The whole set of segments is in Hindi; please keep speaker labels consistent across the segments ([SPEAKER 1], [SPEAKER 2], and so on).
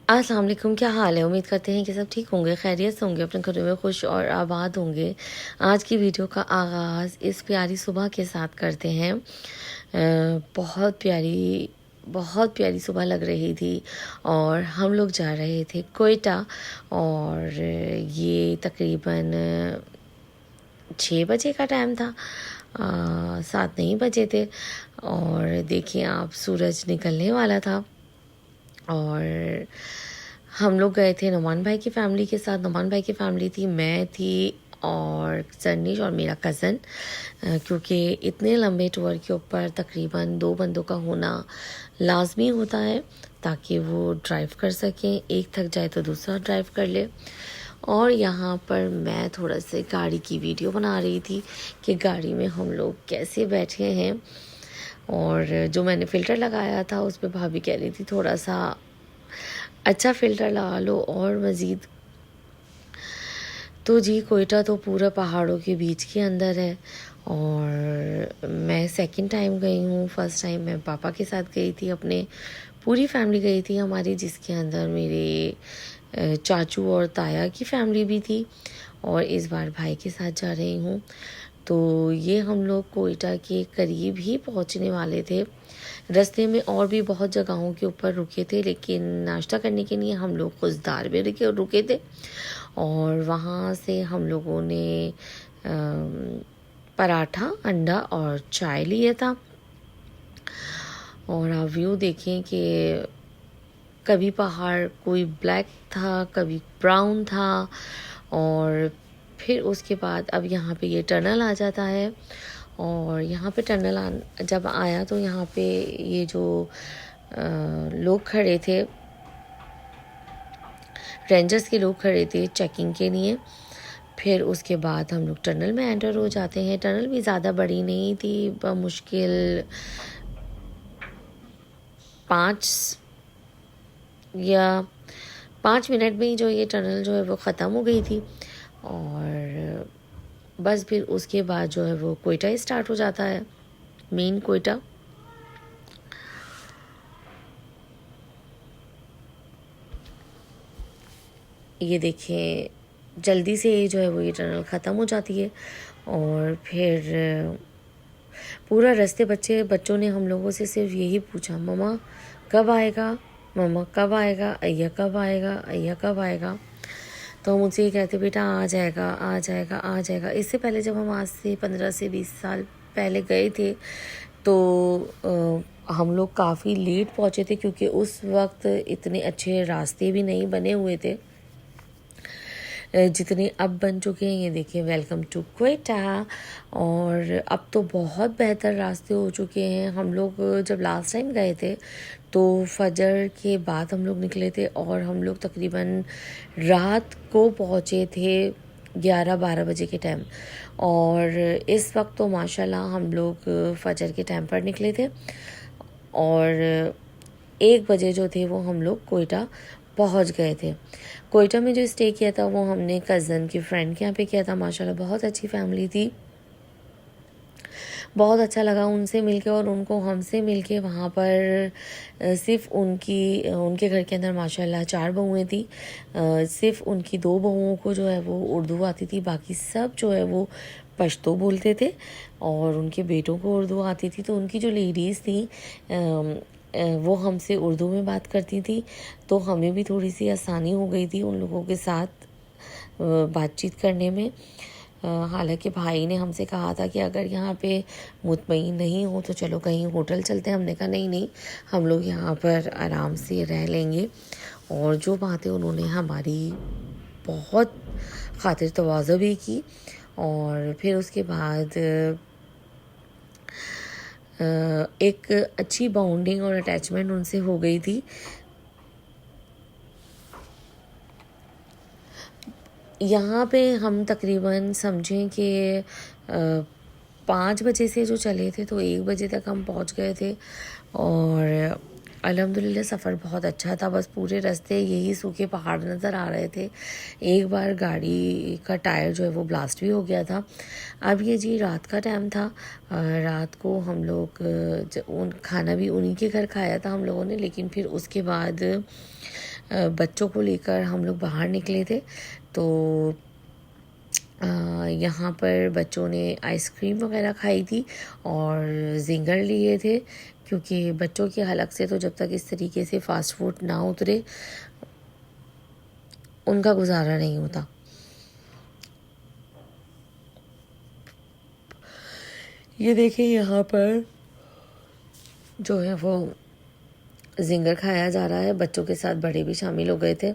[SPEAKER 1] अस्सलाम वालेकुम, क्या हाल है। उम्मीद करते हैं कि सब ठीक होंगे, खैरियत से होंगे, अपने घरों में खुश और आबाद होंगे। आज की वीडियो का आगाज़ इस प्यारी सुबह के साथ करते हैं। बहुत प्यारी सुबह लग रही थी और हम लोग जा रहे थे कोयटा। और ये तकरीबन 6 बजे का टाइम था, 7 नहीं बजे थे। और देखिए आप, सूरज निकलने वाला था और हम लोग गए थे नुमान भाई की फ़ैमिली के साथ। नुमान भाई की फ़ैमिली थी, मैं थी और जर्निश और मेरा कज़न। क्योंकि इतने लंबे टूर के ऊपर तकरीबन 2 बंदों का होना लाजमी होता है ताकि वो ड्राइव कर सकें। एक थक जाए तो दूसरा ड्राइव कर ले। और यहाँ पर मैं थोड़ा सा गाड़ी की वीडियो बना रही थी कि गाड़ी में हम लोग कैसे बैठे हैं। और जो मैंने फ़िल्टर लगाया था उस पर भाभी कह रही थी थोड़ा सा अच्छा फ़िल्टर लगा लो और मज़ीद। तो जी कोयटा तो पूरा पहाड़ों के बीच के अंदर है और मैं सेकंड टाइम गई हूँ। फर्स्ट टाइम मैं पापा के साथ गई थी, अपने पूरी फैमिली गई थी हमारी, जिसके अंदर मेरे चाचू और ताया की फैमिली भी थी। और इस बार भाई के साथ जा रही हूँ। तो ये हम लोग कोयटा के करीब ही पहुँचने वाले थे। रास्ते में और भी बहुत जगहों के ऊपर रुके थे, लेकिन नाश्ता करने के लिए हम लोग खुशदार में रुके थे। और वहाँ से हम लोगों ने पराठा, अंडा और चाय लिया था। और आप व्यू देखें कि कभी पहाड़ कोई ब्लैक था, कभी ब्राउन था। और फिर उसके बाद अब यहाँ पे ये टनल आ जाता है। और यहाँ पे टनल जब आया तो यहाँ पे ये जो लोग खड़े थे, रेंजर्स के लोग खड़े थे चेकिंग के लिए। फिर उसके बाद हम लोग टनल में एंटर हो जाते हैं। टनल भी ज़्यादा बड़ी नहीं थी, मुश्किल 5 मिनट में ही जो ये टनल जो है वो ख़त्म हो गई थी। और बस फिर उसके बाद जो है वो कोयटा स्टार्ट हो जाता है, मेन कोयटा। ये देखें, जल्दी से जो है वो ये टनल ख़त्म हो जाती है। और फिर पूरा रास्ते बच्चों ने हम लोगों से सिर्फ यही पूछा, मम्मा कब आएगा, मम्मा कब आएगा, अय्या कब आएगा, अय्या कब आएगा। तो हम उनसे ये कहते, बेटा आ जाएगा आ जाएगा आ जाएगा। इससे पहले जब हम आज से 15 से 20 साल पहले गए थे तो हम लोग काफ़ी लेट पहुँचे थे, क्योंकि उस वक्त इतने अच्छे रास्ते भी नहीं बने हुए थे जितने अब बन चुके हैं। ये देखिए, वेलकम टू क्वेटा। और अब तो बहुत बेहतर रास्ते हो चुके हैं। हम लोग जब लास्ट टाइम गए थे तो फजर के बाद हम लोग निकले थे और हम लोग तकरीबन रात को पहुँचे थे 11-12 बजे के टाइम। और इस वक्त तो माशाल्लाह हम लोग फजर के टाइम पर निकले थे और 1 बजे जो थे वो हम लोग कोयटा पहुंच गए थे। कोयटा में जो स्टे किया था वो हमने कज़न की फ्रेंड के यहाँ पे किया था। माशाल्लाह बहुत अच्छी फैमिली थी, बहुत अच्छा लगा उनसे मिलके और उनको हमसे मिलके। वहाँ पर सिर्फ उनके घर के अंदर माशाल्लाह 4 बहुएँ थी। सिर्फ उनकी 2 बहुओं को जो है वो उर्दू आती थी, बाकी सब जो है वो पश्तो बोलते थे। और उनके बेटों को उर्दू आती थी। तो उनकी जो लेडीज़ थी वो हमसे उर्दू में बात करती थी, तो हमें भी थोड़ी सी आसानी हो गई थी उन लोगों के साथ बातचीत करने में। हालांकि भाई ने हमसे कहा था कि अगर यहाँ पे मुतमईन नहीं हो तो चलो कहीं होटल चलते हैं। हमने कहा नहीं नहीं, हम लोग यहाँ पर आराम से रह लेंगे। और जो बातें उन्होंने हमारी बहुत खातिर तवाज़ो भी की। और फिर उसके बाद एक अच्छी बाउंडिंग और अटैचमेंट उनसे हो गई थी। यहाँ पे हम तकरीबन समझें कि 5 बजे से जो चले थे तो 1 बजे तक हम पहुँच गए थे। और अल्हम्दुलिल्लाह सफ़र बहुत अच्छा था। बस पूरे रास्ते यही सूखे पहाड़ नज़र आ रहे थे। एक बार गाड़ी का टायर जो है वो ब्लास्ट भी हो गया था। अब ये जी रात का टाइम था। रात को हम लोग खाना भी उन्हीं के घर खाया था हम लोगों ने। लेकिन फिर उसके बाद बच्चों को लेकर हम लोग बाहर निकले थे। तो यहाँ पर बच्चों ने आइसक्रीम वगैरह खाई थी और जिंगर लिए थे, क्योंकि बच्चों की हलक से तो जब तक इस तरीके से फ़ास्ट फूड ना उतरे उनका गुजारा नहीं होता। ये देखिए यहाँ पर जो है वो जिंगर खाया जा रहा है, बच्चों के साथ बड़े भी शामिल हो गए थे।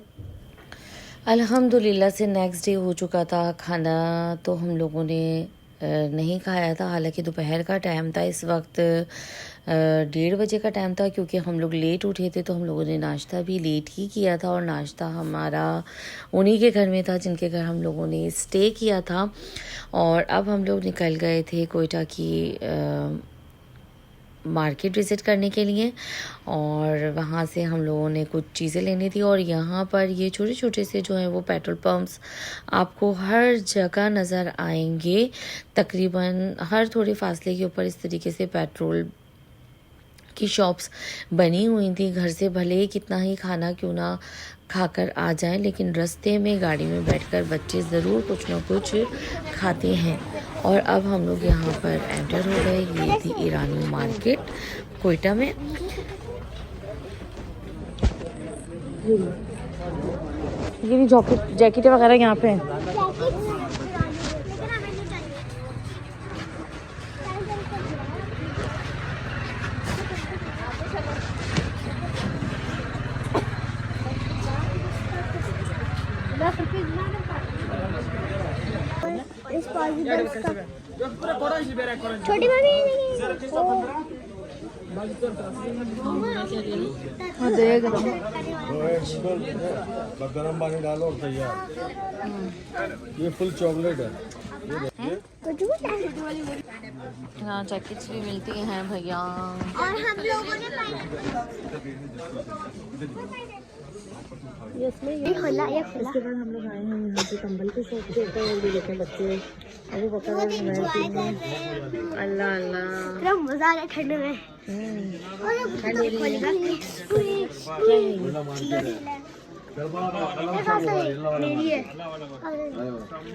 [SPEAKER 1] अल्हम्दुलिल्लाह से नेक्स्ट डे हो चुका था। खाना तो हम लोगों ने नहीं खाया था, हालांकि दोपहर का टाइम था, इस वक्त 1:30 बजे का टाइम था। क्योंकि हम लोग लेट उठे थे तो हम लोगों ने नाश्ता भी लेट ही किया था, और नाश्ता हमारा उन्हीं के घर में था जिनके घर हम लोगों ने स्टे किया था। और अब हम लोग निकल गए थे कोयटा की मार्केट विज़िट करने के लिए, और वहाँ से हम लोगों ने कुछ चीज़ें लेनी थी। और यहाँ पर ये छोटे छोटे से जो है वो पेट्रोल पंप्स आपको हर जगह नज़र आएंगे। तकरीबन हर थोड़े फासले के ऊपर इस तरीके से पेट्रोल की शॉप्स बनी हुई थी। घर से भले ही कितना ही खाना क्यों ना खाकर आ जाएं, लेकिन रास्ते में गाड़ी में बैठकर बच्चे ज़रूर कुछ ना कुछ खाते हैं। और अब हम लोग यहाँ पर एंटर हो गए। ये थी ईरानी मार्केट कोयटा में। ये जैकेट वगैरह यहाँ पे हैं।
[SPEAKER 2] छोटी मम्मी
[SPEAKER 3] गरम पानी डालो और तैयार। ये फुल चॉकलेट है।
[SPEAKER 1] हाँ, जैकेट्स भी मिलती हैं भैया।
[SPEAKER 2] और हम लोगों ने ये खुला। उसके बाद हम लोग आए हैं यहाँ पे कंबल के शॉप के ऊपर, और ये देखें बच्चे अभी पता
[SPEAKER 1] अल्लाह अल्लाह,
[SPEAKER 2] मजा आ रहा है ठंड में। मेरी है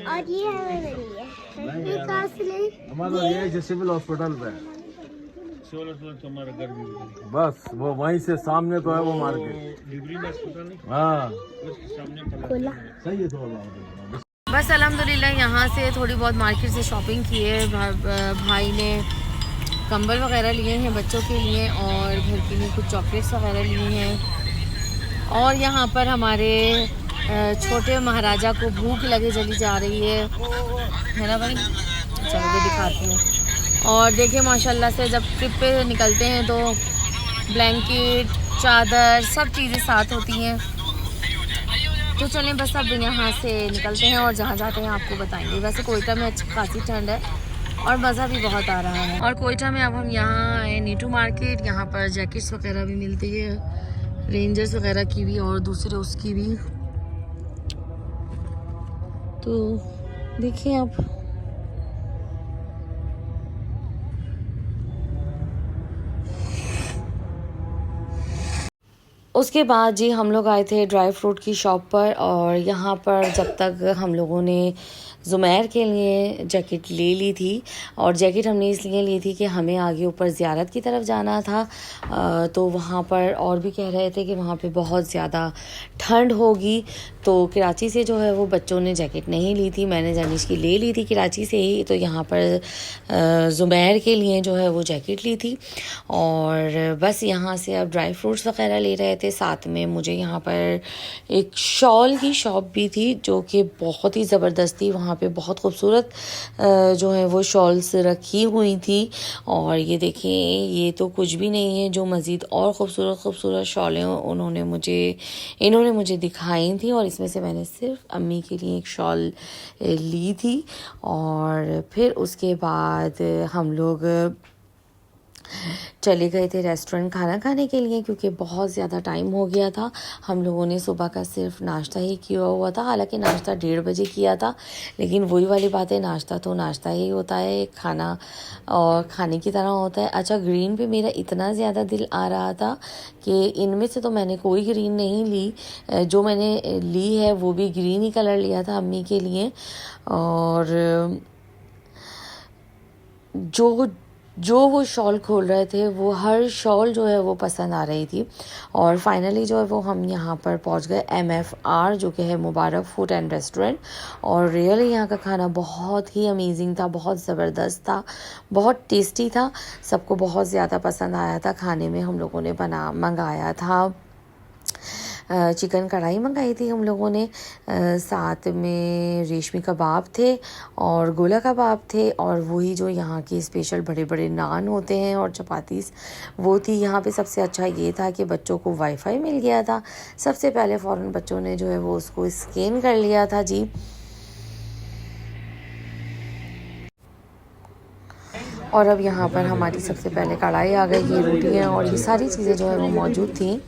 [SPEAKER 2] और ये है मेरी है।
[SPEAKER 3] ये जैसिबल हॉस्पिटल पे बस वो वहीं से सामने तो है वो मार्केट। हाँ सही है। तो
[SPEAKER 1] बस अल्हम्दुलिल्लाह यहाँ से थोड़ी बहुत मार्केट से शॉपिंग की है। भाई ने कंबल वगैरह लिए हैं बच्चों के लिए, और घर के लिए कुछ चॉकलेट्स वगैरह लिए हैं। और यहाँ पर हमारे छोटे महाराजा को भूख लगे चली जा रही है ना भाई? चलो ये दिखाती हूँ। और देखिए माशाल्लाह से जब ट्रिप पे निकलते हैं तो ब्लैंकेट, चादर, सब चीज़ें साथ होती हैं। तो चलें बस अब यहाँ से निकलते हैं और जहाँ जाते हैं आपको बताएंगे। वैसे कोयटा में अच्छी खासी ठंड है और मज़ा भी बहुत आ रहा है। और कोयटा में अब हम यहाँ आए नीटू मार्केट। यहाँ पर जैकेट्स वगैरह भी मिलती है, रेंजर्स वगैरह की भी और दूसरे उसकी भी। तो देखिए आप उसके बाद जी हम लोग आए थे ड्राई फ्रूट की शॉप पर। और यहाँ पर जब तक हम लोगों ने ज़ुमैर के लिए जैकेट ले ली थी, और जैकेट हमने इसलिए ली थी कि हमें आगे ऊपर ज़ियारत की तरफ जाना था। तो वहाँ पर और भी कह रहे थे कि वहाँ पे बहुत ज़्यादा ठंड होगी। तो कराची से जो है वो बच्चों ने जैकेट नहीं ली थी, मैंने जानिश की ले ली थी कराची से ही। तो यहाँ पर ज़ुमैर के लिए जो है वो जैकेट ली थी। और बस यहाँ से अब ड्राई फ्रूट्स वगैरह ले रहे थे। साथ में मुझे यहाँ पर एक शॉल की शॉप भी थी जो कि बहुत ही ज़बरदस्त थी। वहाँ पे बहुत खूबसूरत जो है वो शॉल्स रखी हुई थी। और ये देखें, ये तो कुछ भी नहीं है, जो मज़ीद और ख़ूबसूरत शॉलें इन्होंने मुझे दिखाई थी। और इसमें से मैंने सिर्फ अम्मी के लिए एक शॉल ली थी। और फिर उसके बाद हम लोग चले गए थे रेस्टोरेंट खाना खाने के लिए, क्योंकि बहुत ज़्यादा टाइम हो गया था। हम लोगों ने सुबह का सिर्फ नाश्ता ही किया हुआ था, हालांकि नाश्ता 1:30 बजे किया था, लेकिन वही वाली बात है, नाश्ता तो नाश्ता ही होता है, खाना और खाने की तरह होता है। अच्छा, ग्रीन पे मेरा इतना ज़्यादा दिल आ रहा था कि इनमें से तो मैंने कोई ग्रीन नहीं ली, जो मैंने ली है वो भी ग्रीन ही कलर लिया था अम्मी के लिए। और जो वो शॉल खोल रहे थे, वो हर शॉल जो है वो पसंद आ रही थी। और फाइनली जो है वो हम यहाँ पर पहुँच गए MFR, जो कि है मुबारक फूड एंड रेस्टोरेंट। और रियली यहाँ का खाना बहुत ही अमेजिंग था, बहुत ज़बरदस्त था, बहुत टेस्टी था, सबको बहुत ज़्यादा पसंद आया था। खाने में हम लोगों ने मंगाया था चिकन कढ़ाई मंगाई थी हम लोगों ने, साथ में रेशमी कबाब थे और गोला कबाब थे, और वही जो यहाँ के स्पेशल बड़े बड़े नान होते हैं और चपातीस वो थी। यहाँ पे सबसे अच्छा ये था कि बच्चों को वाईफाई मिल गया था। सबसे पहले फ़ौरन बच्चों ने जो है वो उसको स्कैन कर लिया था जी। और अब यहाँ पर हमारी सबसे पहले कढ़ाई आ गई, ये रोटियाँ और ये सारी चीज़ें जो है वो मौजूद थी।